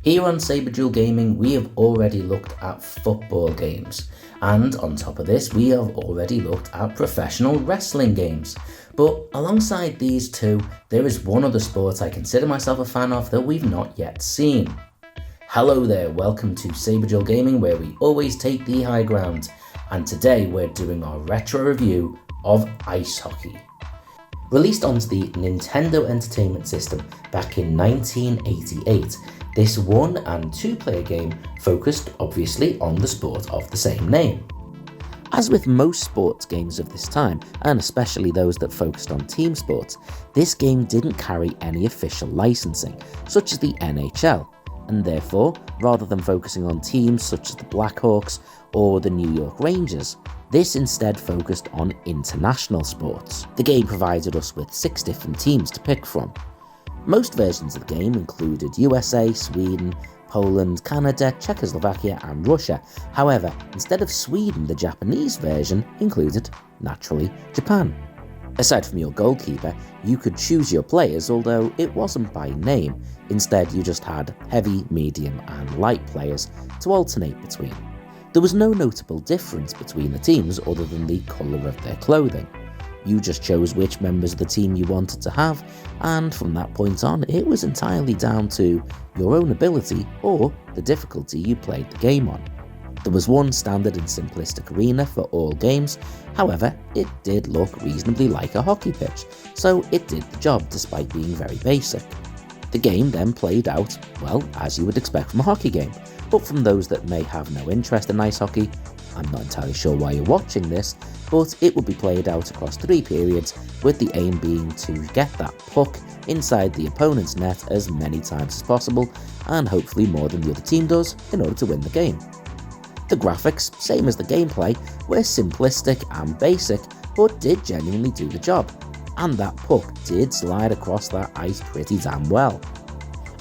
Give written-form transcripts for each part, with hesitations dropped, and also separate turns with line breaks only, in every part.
Here on saberduelgaming, we have already looked at football games, and on top of this, we have already looked at professional wrestling games. But alongside these two, there is one other sport I consider myself a fan of that we've not yet seen. Hello there, welcome to saberduelgaming, where we always take the high ground, and today we're doing our retro review of ice hockey. Released onto the Nintendo Entertainment System back in 1988, this 1- and 2-player game focused obviously on the sport of the same name. As with most sports games of this time, and especially those that focused on team sports, this game didn't carry any official licensing, such as the NHL, and therefore, rather than focusing on teams such as the Blackhawks or the New York Rangers, this instead focused on international sports. The game provided us with 6 different teams to pick from. Most versions of the game included USA, Sweden, Poland, Canada, Czechoslovakia and Russia. However, instead of Sweden, the Japanese version included, naturally, Japan. Aside from your goalkeeper, you could choose your players, although it wasn't by name. Instead, you just had heavy, medium and light players to alternate between. There was no notable difference between the teams other than the colour of their clothing. You just chose which members of the team you wanted to have, and from that point on, it was entirely down to your own ability or the difficulty you played the game on. There was one standard and simplistic arena for all games, however, it did look reasonably like a hockey pitch, so it did the job despite being very basic. The game then played out, well, as you would expect from a hockey game, but from those that may have no interest in ice hockey, I'm not entirely sure why you're watching this, but it would be played out across 3 periods, with the aim being to get that puck inside the opponent's net as many times as possible, and hopefully more than the other team does, in order to win the game. The graphics, same as the gameplay, were simplistic and basic, but did genuinely do the job, and that puck did slide across that ice pretty damn well.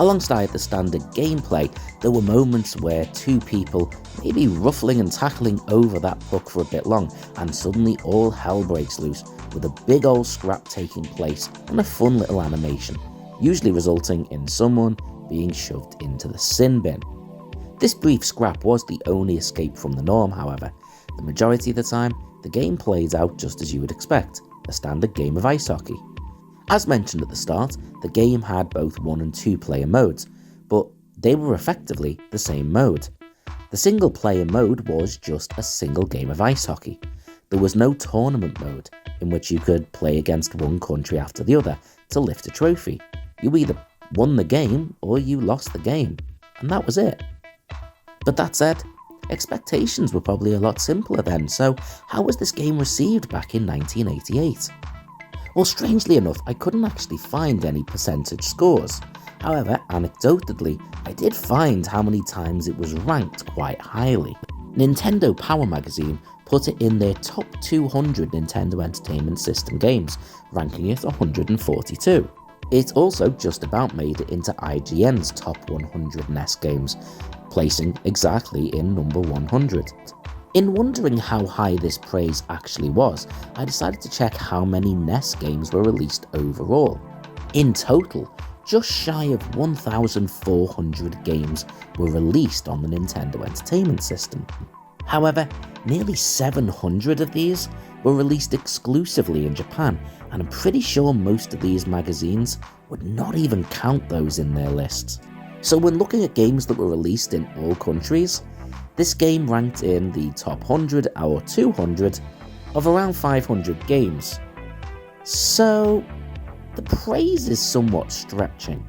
Alongside the standard gameplay, there were moments where 2 people may be ruffling and tackling over that puck for a bit long, and suddenly all hell breaks loose, with a big old scrap taking place and a fun little animation, usually resulting in someone being shoved into the sin bin. This brief scrap was the only escape from the norm, however. The majority of the time, the game played out just as you would expect, a standard game of ice hockey. As mentioned at the start, the game had both 1- and 2-player modes, but they were effectively the same mode. The single-player mode was just a single game of ice hockey. There was no tournament mode, in which you could play against one country after the other to lift a trophy. You either won the game or you lost the game, and that was it. But that said, expectations were probably a lot simpler then, so how was this game received back in 1988? Well, strangely enough, I couldn't actually find any percentage scores. However, anecdotally, I did find how many times it was ranked quite highly. Nintendo Power Magazine put it in their top 200 Nintendo Entertainment System games, ranking it 142. It also just about made it into IGN's top 100 NES games, placing exactly in number 100. In wondering how high this praise actually was, I decided to check how many NES games were released overall. In total, just shy of 1,400 games were released on the Nintendo Entertainment System. However, nearly 700 of these were released exclusively in Japan, and I'm pretty sure most of these magazines would not even count those in their lists. So when looking at games that were released in all countries, this game ranked in the top 100 or 200 of around 500 games. So the praise is somewhat stretching.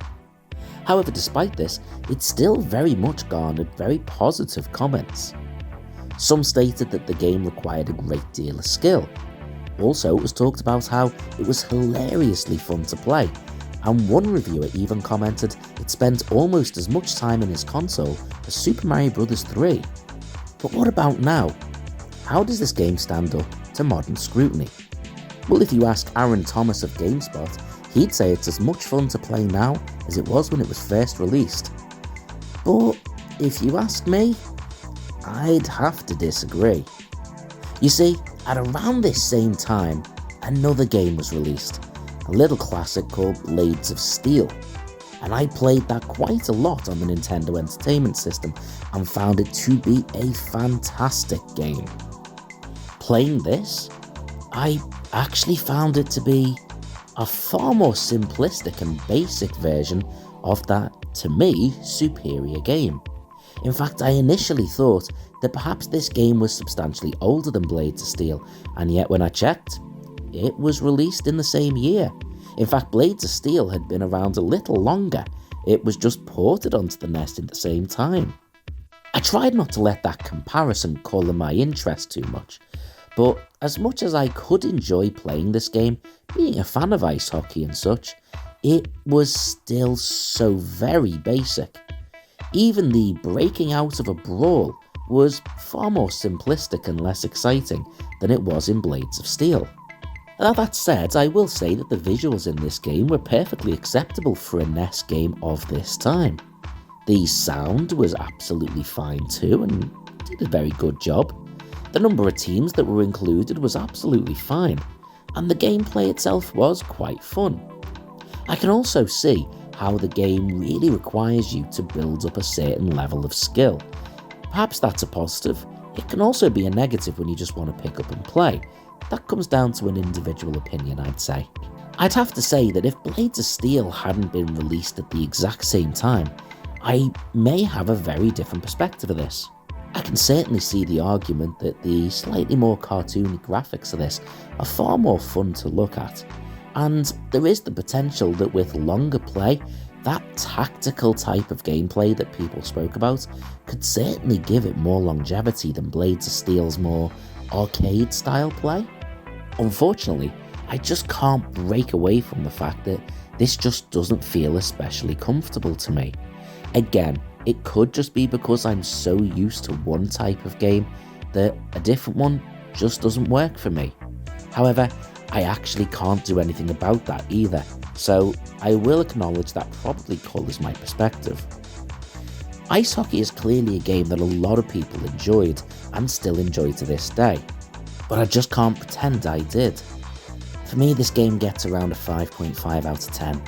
However, despite this, it still very much garnered very positive comments. Some stated that the game required a great deal of skill. Also, it was talked about how it was hilariously fun to play, and one reviewer even commented it spent almost as much time in his console as Super Mario Bros. 3. But what about now? How does this game stand up to modern scrutiny? Well, if you ask Aaron Thomas of GameSpot, he'd say it's as much fun to play now as it was when it was first released. But if you ask me, I'd have to disagree. You see, at around this same time, another game was released, a little classic called Blades of Steel. and I played that quite a lot on the Nintendo Entertainment System and found it to be a fantastic game. Playing this, I actually found it to be a far more simplistic and basic version of that, to me, superior game. In fact, I initially thought that perhaps this game was substantially older than Blades of Steel, and yet when I checked, it was released in the same year. In fact, Blades of Steel had been around a little longer. It was just ported onto the NES at the same time. I tried not to let that comparison colour my interest too much, but as much as I could enjoy playing this game, being a fan of ice hockey and such, it was still so very basic. Even the breaking out of a brawl was far more simplistic and less exciting than it was in Blades of Steel. Now that said, I will say that the visuals in this game were perfectly acceptable for a NES game of this time. The sound was absolutely fine too and did a very good job. The number of teams that were included was absolutely fine, and the gameplay itself was quite fun. I can also see how the game really requires you to build up a certain level of skill. Perhaps that's a positive. It can also be a negative when you just want to pick up and play. That comes down to an individual opinion, I'd say. I'd have to say that if Blades of Steel hadn't been released at the exact same time, I may have a very different perspective of this. I can certainly see the argument that the slightly more cartoony graphics of this are far more fun to look at, and there is the potential that with longer play, that tactical type of gameplay that people spoke about could certainly give it more longevity than Blades of Steel's more arcade style play. Unfortunately, I just can't break away from the fact that this just doesn't feel especially comfortable to me. Again, it could just be because I'm so used to one type of game that a different one just doesn't work for me. However, I actually can't do anything about that either, so I will acknowledge that probably colours my perspective. Ice hockey is clearly a game that a lot of people enjoyed and still enjoy to this day, but I just can't pretend I did. For me, this game gets around a 5.5 out of 10.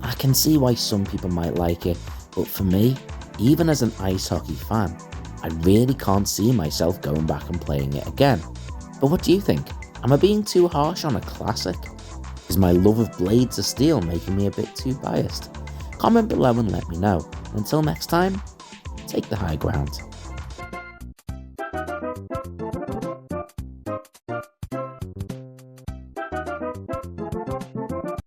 I can see why some people might like it, but for me, even as an ice hockey fan, I really can't see myself going back and playing it again. But what do you think? Am I being too harsh on a classic? Is my love of Blades of Steel making me a bit too biased? Comment below and let me know. Until next time, take the high ground.